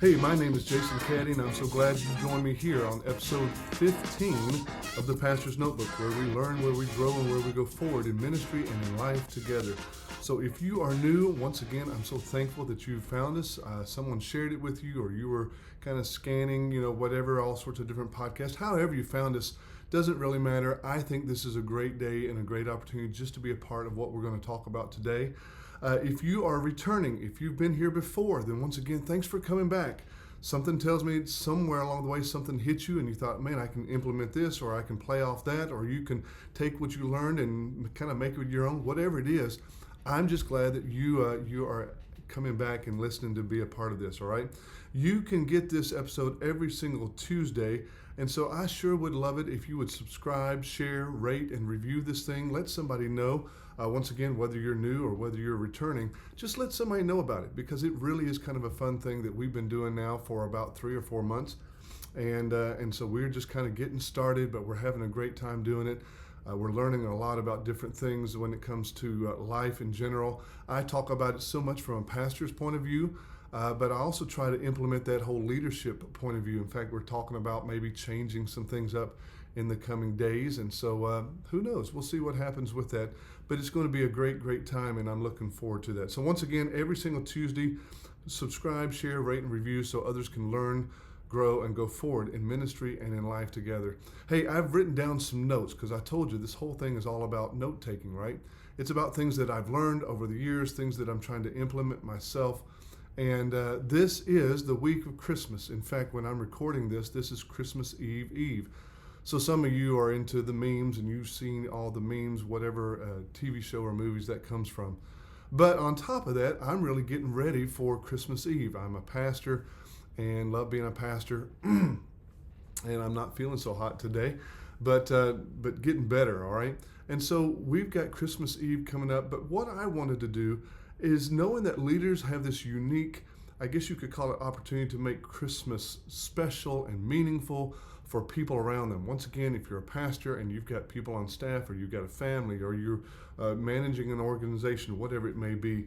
Hey, my name is Jason Caddy, and I'm so glad you joined me here on episode 15 of the Pastor's Notebook, where we learn, where we grow, and where we go forward in ministry and in life together. So if you are new, once again, I'm so thankful that you found us. Someone shared it with you, or you were kind of scanning, whatever, all sorts of different podcasts. However you found us, doesn't really matter. I think this is a great day and a great opportunity just to be a part of what we're going to talk about today. If you are returning, if you've been here before, then once again, thanks for coming back. Something tells me somewhere along the way something hit you and you thought, man, I can implement this, or I can play off that, or you can take what you learned and kind of make it your own, whatever it is. I'm just glad that you are coming back and listening to be a part of this, all right? You can get this episode every single Tuesday, and so I sure would love it if you would subscribe, share, rate, and review this thing. Let somebody know. Once again, whether you're new or whether you're returning, just let somebody know about it, because it really is kind of a fun thing that we've been doing now for about 3 or 4 months. And so we're just kind of getting started, but we're having a great time doing it. We're learning a lot about different things when it comes to life in general. I talk about it so much from a pastor's point of view, but I also try to implement that whole leadership point of view. In fact, we're talking about maybe changing some things up in the coming days. And so who knows? We'll see what happens with that. But it's going to be a great, great time, and I'm looking forward to that. So once again, every single Tuesday, subscribe, share, rate, and review so others can learn, grow, and go forward in ministry and in life together. Hey, I've written down some notes because I told you this whole thing is all about note taking, right? It's about things that I've learned over the years, things that I'm trying to implement myself. And this is the week of Christmas. In fact, when I'm recording this is Christmas Eve. So some of you are into the memes and you've seen all the memes, whatever TV show or movies that comes from. But on top of that, I'm really getting ready for Christmas Eve. I'm a pastor and love being a pastor. And I'm not feeling so hot today, but getting better, all right? And so we've got Christmas Eve coming up. But what I wanted to do is, knowing that leaders have this unique, I guess you could call it, opportunity to make Christmas special and meaningful for people around them. Once again, if you're a pastor and you've got people on staff, or you've got a family, or you're managing an organization, whatever it may be,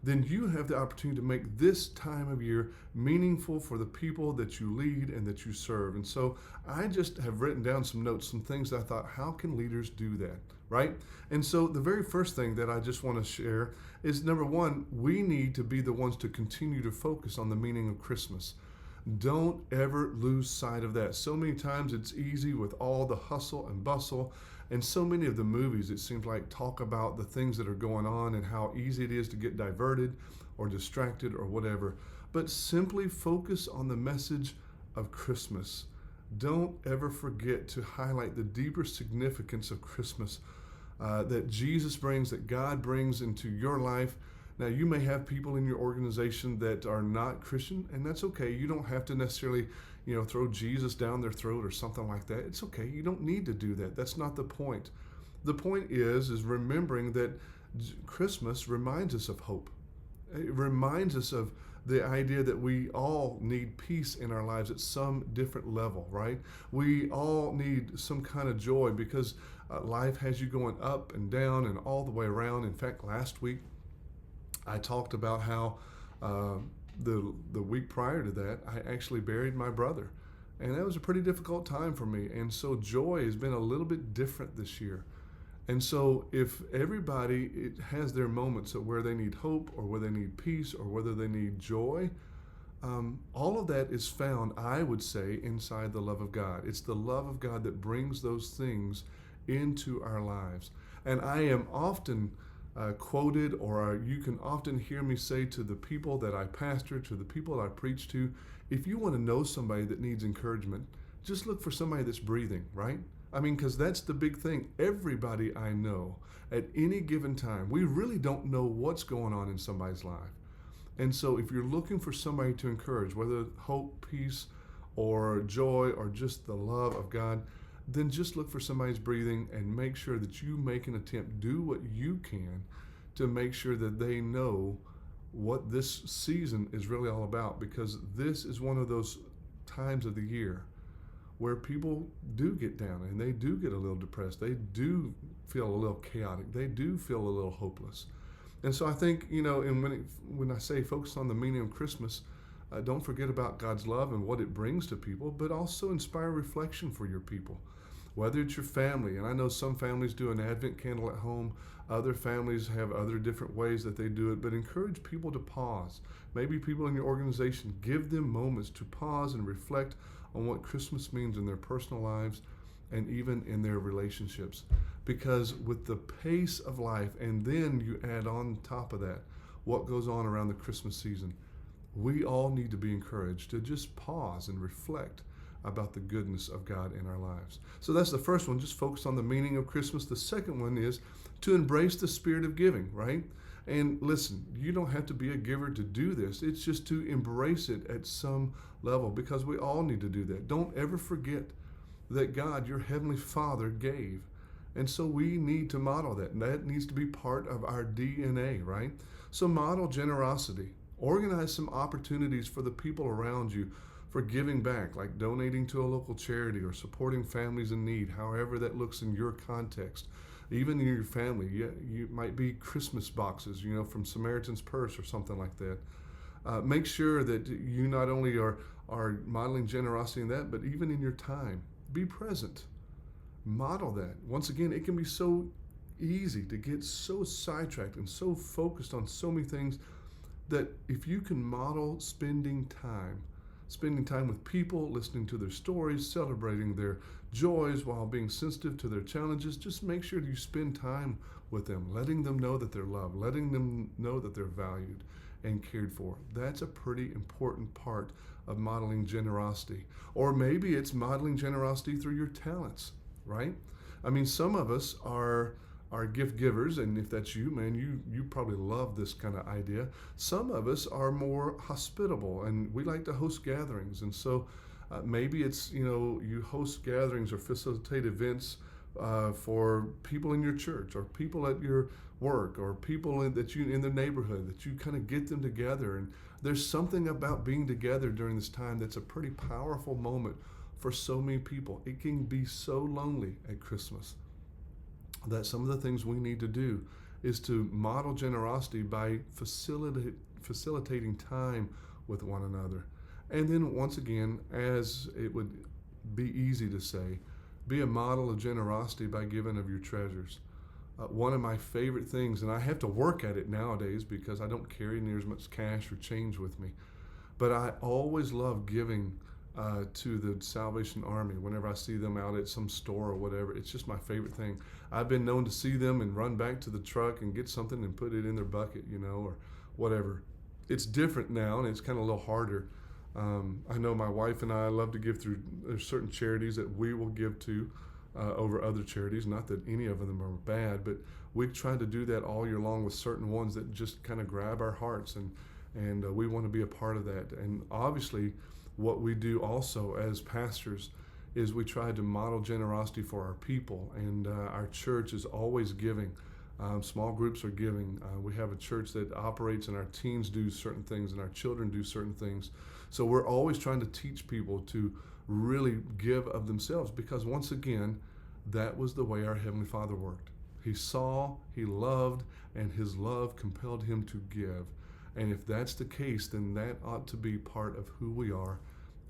then you have the opportunity to make this time of year meaningful for the people that you lead and that you serve. And so I just have written down some notes, some things that I thought, how can leaders do that, right? And so the very first thing that I just want to share is, number one, we need to be the ones to continue to focus on the meaning of Christmas. Don't ever lose sight of that. So many times it's easy with all the hustle and bustle, and so many of the movies, it seems like, talk about the things that are going on and how easy it is to get diverted or distracted or whatever. But simply focus on the message of Christmas. Don't ever forget to highlight the deeper significance of Christmas that Jesus brings, that God brings into your life. Now, you may have people in your organization that are not Christian, and that's okay. You don't have to necessarily, throw Jesus down their throat or something like that. It's okay. You don't need to do that. That's not the point. The point is remembering that Christmas reminds us of hope. It reminds us of the idea that we all need peace in our lives at some different level, right? We all need some kind of joy, because life has you going up and down and all the way around. In fact, last week, I talked about how the week prior to that, I actually buried my brother. And that was a pretty difficult time for me. And so joy has been a little bit different this year. And so if everybody has their moments of where they need hope, or where they need peace, or whether they need joy, all of that is found, I would say, inside the love of God. It's the love of God that brings those things into our lives. And I am often quoted, or you can often hear me say to the people that I pastor, to the people that I preach to, if you want to know somebody that needs encouragement, just look for somebody that's breathing, right? I mean, because that's the big thing. Everybody I know at any given time, we really don't know what's going on in somebody's life. And so if you're looking for somebody to encourage, whether hope, peace, or joy, or just the love of God, then just look for somebody's breathing and make sure that you make an attempt, do what you can to make sure that they know what this season is really all about, because this is one of those times of the year where people do get down and they do get a little depressed. They do feel a little chaotic. They do feel a little hopeless. And so I think, and when I say focus on the meaning of Christmas, Don't forget about God's love and what it brings to people, but also inspire reflection for your people. Whether it's your family, and I know some families do an Advent candle at home, other families have other different ways that they do it, but encourage people to pause. Maybe people in your organization, give them moments to pause and reflect on what Christmas means in their personal lives and even in their relationships. Because with the pace of life, and then you add on top of that what goes on around the Christmas season, we all need to be encouraged to just pause and reflect about the goodness of God in our lives. So that's the first one, just focus on the meaning of Christmas. The second one is to embrace the spirit of giving, right? And listen, you don't have to be a giver to do this. It's just to embrace it at some level, because we all need to do that. Don't ever forget that God, your Heavenly Father, gave. And so we need to model that. And that needs to be part of our DNA, right? So model generosity. Organize some opportunities for the people around you for giving back, like donating to a local charity or supporting families in need, however that looks in your context. Even in your family, you might be Christmas boxes, from Samaritan's Purse or something like that. Make sure that you not only are modeling generosity in that, but even in your time. Be present. Model that. Once again, it can be so easy to get so sidetracked and so focused on so many things that if you can model spending time with people, listening to their stories, celebrating their joys while being sensitive to their challenges, just make sure you spend time with them, letting them know that they're loved, letting them know that they're valued and cared for. That's a pretty important part of modeling generosity. Or maybe it's modeling generosity through your talents, right? I mean, some of us are gift givers, and if that's you, man, you probably love this kind of idea. Some of us are more hospitable, and we like to host gatherings, and so maybe it's you host gatherings or facilitate events for people in your church or people at your work or people in the neighborhood, that you kind of get them together. And there's something about being together during this time that's a pretty powerful moment for so many people. It can be so lonely at Christmas that some of the things we need to do is to model generosity by facilitating time with one another. And then once again, as it would be easy to say, be a model of generosity by giving of your treasures. One of my favorite things, and I have to work at it nowadays because I don't carry near as much cash or change with me, but I always love giving to the Salvation Army whenever I see them out at some store or whatever. It's just my favorite thing. I've been known to see them and run back to the truck and get something and put it in their bucket, or whatever. It's different now, and it's kind of a little harder. I know my wife and I love to give through, there's certain charities that we will give to over other charities. Not that any of them are bad, but we try to do that all year long with certain ones that just kind of grab our hearts, and we want to be a part of that. And obviously, what we do also as pastors is we try to model generosity for our people, and our church is always giving. Small groups are giving. We have a church that operates, and our teens do certain things and our children do certain things. So we're always trying to teach people to really give of themselves, because once again, that was the way our Heavenly Father worked. He saw, He loved, and His love compelled Him to give. And if that's the case, then that ought to be part of who we are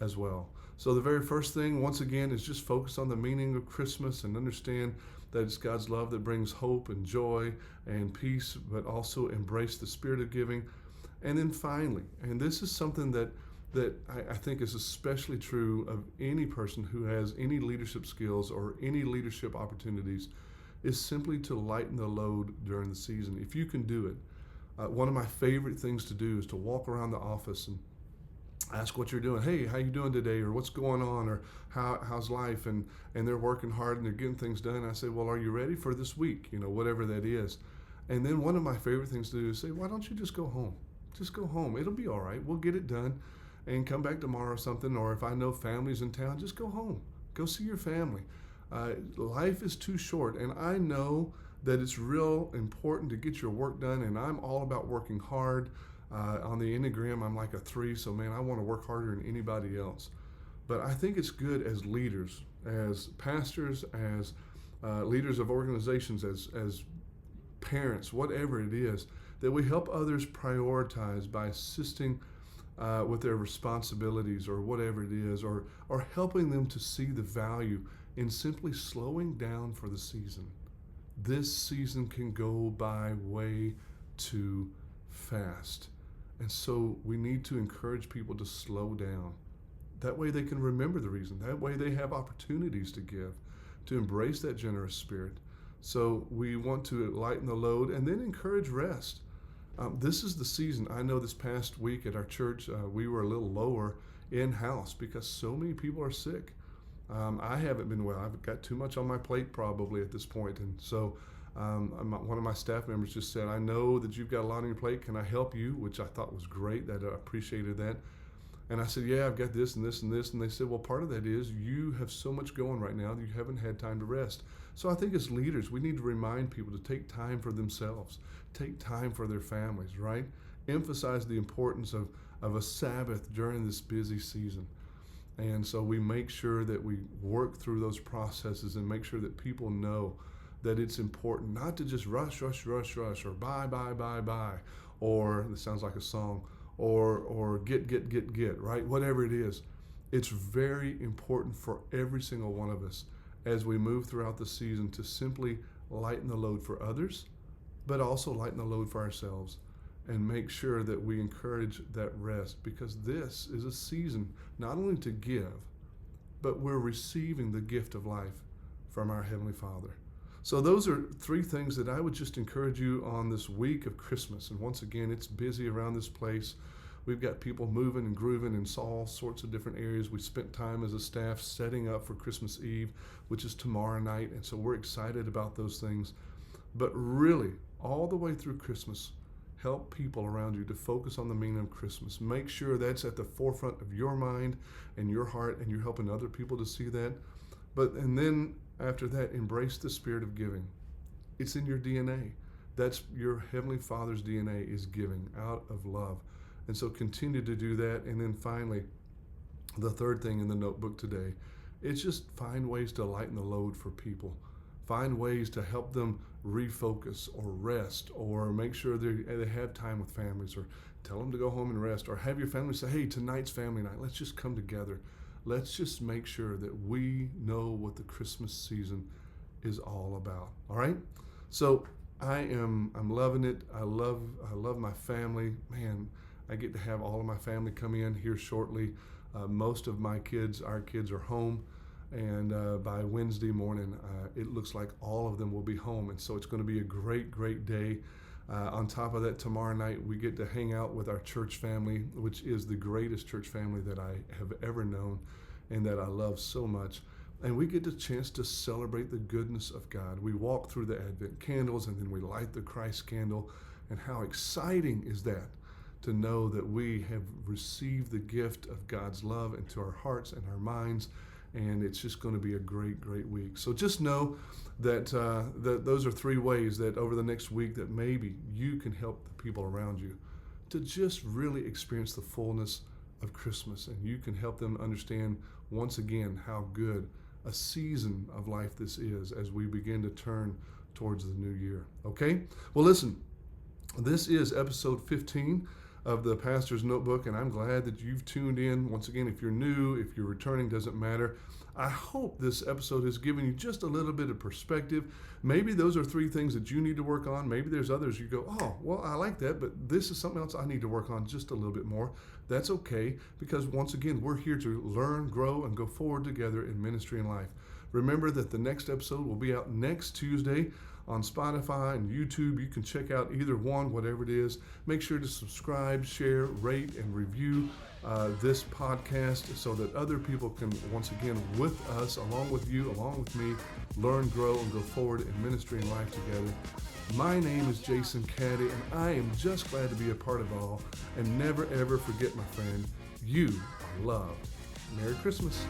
as well. So the very first thing, once again, is just focus on the meaning of Christmas and understand that it's God's love that brings hope and joy and peace, but also embrace the spirit of giving. And then finally, and this is something that I think is especially true of any person who has any leadership skills or any leadership opportunities, is simply to lighten the load during the season. If you can do it. One of my favorite things to do is to walk around the office and ask what you're doing. Hey, how you doing today? Or what's going on? Or how's life? And they're working hard and they're getting things done. I say, well, are you ready for this week? Whatever that is. And then one of my favorite things to do is say, why don't you just go home? Just go home. It'll be all right. We'll get it done and come back tomorrow or something. Or if I know families in town, just go home. Go see your family. Life is too short. And I know that it's real important to get your work done. And I'm all about working hard. On the Enneagram, I'm like a 3, so man, I want to work harder than anybody else. But I think it's good as leaders, as pastors, as leaders of organizations, as parents, whatever it is, that we help others prioritize by assisting with their responsibilities or whatever it is, or helping them to see the value in simply slowing down for the season. This season can go by way too fast. And so we need to encourage people to slow down. That way they can remember the reason. That way they have opportunities to give, to embrace that generous spirit. So we want to lighten the load and then encourage rest. This is the season. I know this past week at our church, we were a little lower in-house because so many people are sick. I haven't been well. I've got too much on my plate probably at this point. And so one of my staff members just said, I know that you've got a lot on your plate. Can I help you? Which I thought was great. That I appreciated that. And I said, yeah, I've got this and this and this. And they said, well, part of that is you have so much going right now that you haven't had time to rest. So I think as leaders, we need to remind people to take time for themselves, take time for their families, right? Emphasize the importance of a Sabbath during this busy season. And so we make sure that we work through those processes and make sure that people know that it's important not to just rush, or buy, or it sounds like a song, or get, right? Whatever it is. It's very important for every single one of us as we move throughout the season to simply lighten the load for others, but also lighten the load for ourselves and make sure that we encourage that rest, because this is a season not only to give, but we're receiving the gift of life from our Heavenly Father. So those are three things that I would just encourage you on this week of Christmas. And once again, it's busy around this place. We've got people moving and grooving in all sorts of different areas. We spent time as a staff setting up for Christmas Eve, which is tomorrow night. And so we're excited about those things. But really, all the way through Christmas, help people around you to focus on the meaning of Christmas. Make sure that's at the forefront of your mind and your heart, and you're helping other people to see that. And then after that, embrace the spirit of giving. It's in your DNA. That's your Heavenly Father's DNA, is giving out of love. And so continue to do that. And then finally, the third thing in the notebook today, it's just find ways to lighten the load for people. Find ways to help them refocus or rest, or make sure they have time with families, or tell them to go home and rest, or have your family say, hey, tonight's family night. Let's just come together. Let's just make sure that we know what the Christmas season is all about. All right? So I'm loving it. I love my family. Man, I get to have all of my family come in here shortly. Most of our kids are home. And by Wednesday morning, it looks like all of them will be home. And so it's going to be a great, great day. On top of that, tomorrow night, we get to hang out with our church family, which is the greatest church family that I have ever known and that I love so much. And we get the chance to celebrate the goodness of God. We walk through the Advent candles, and then we light the Christ candle. And how exciting is that, to know that we have received the gift of God's love into our hearts and our minds. And it's just going to be a great, great week. So just know that those are three ways that over the next week that maybe you can help the people around you to just really experience the fullness of Christmas. And you can help them understand once again how good a season of life this is as we begin to turn towards the new year. Okay? Well, listen, this is episode 15 of the Pastor's Notebook, and I'm glad that you've tuned in. Once again, if you're new, if you're returning, doesn't matter. I hope this episode has given you just a little bit of perspective. Maybe those are three things that you need to work on. Maybe there's others you go, oh, well, I like that, but this is something else I need to work on just a little bit more. That's okay, because once again, we're here to learn, grow, and go forward together in ministry and life. Remember that the next episode will be out next Tuesday on Spotify and YouTube. You can check out either one, whatever it is. Make sure to subscribe, share, rate, and review this podcast so that other people can, once again, with us, along with you, along with me, learn, grow, and go forward in ministry and life together. My name is Jason Caddy, and I am just glad to be a part of it all. And never, ever forget, my friend, you are loved. Merry Christmas.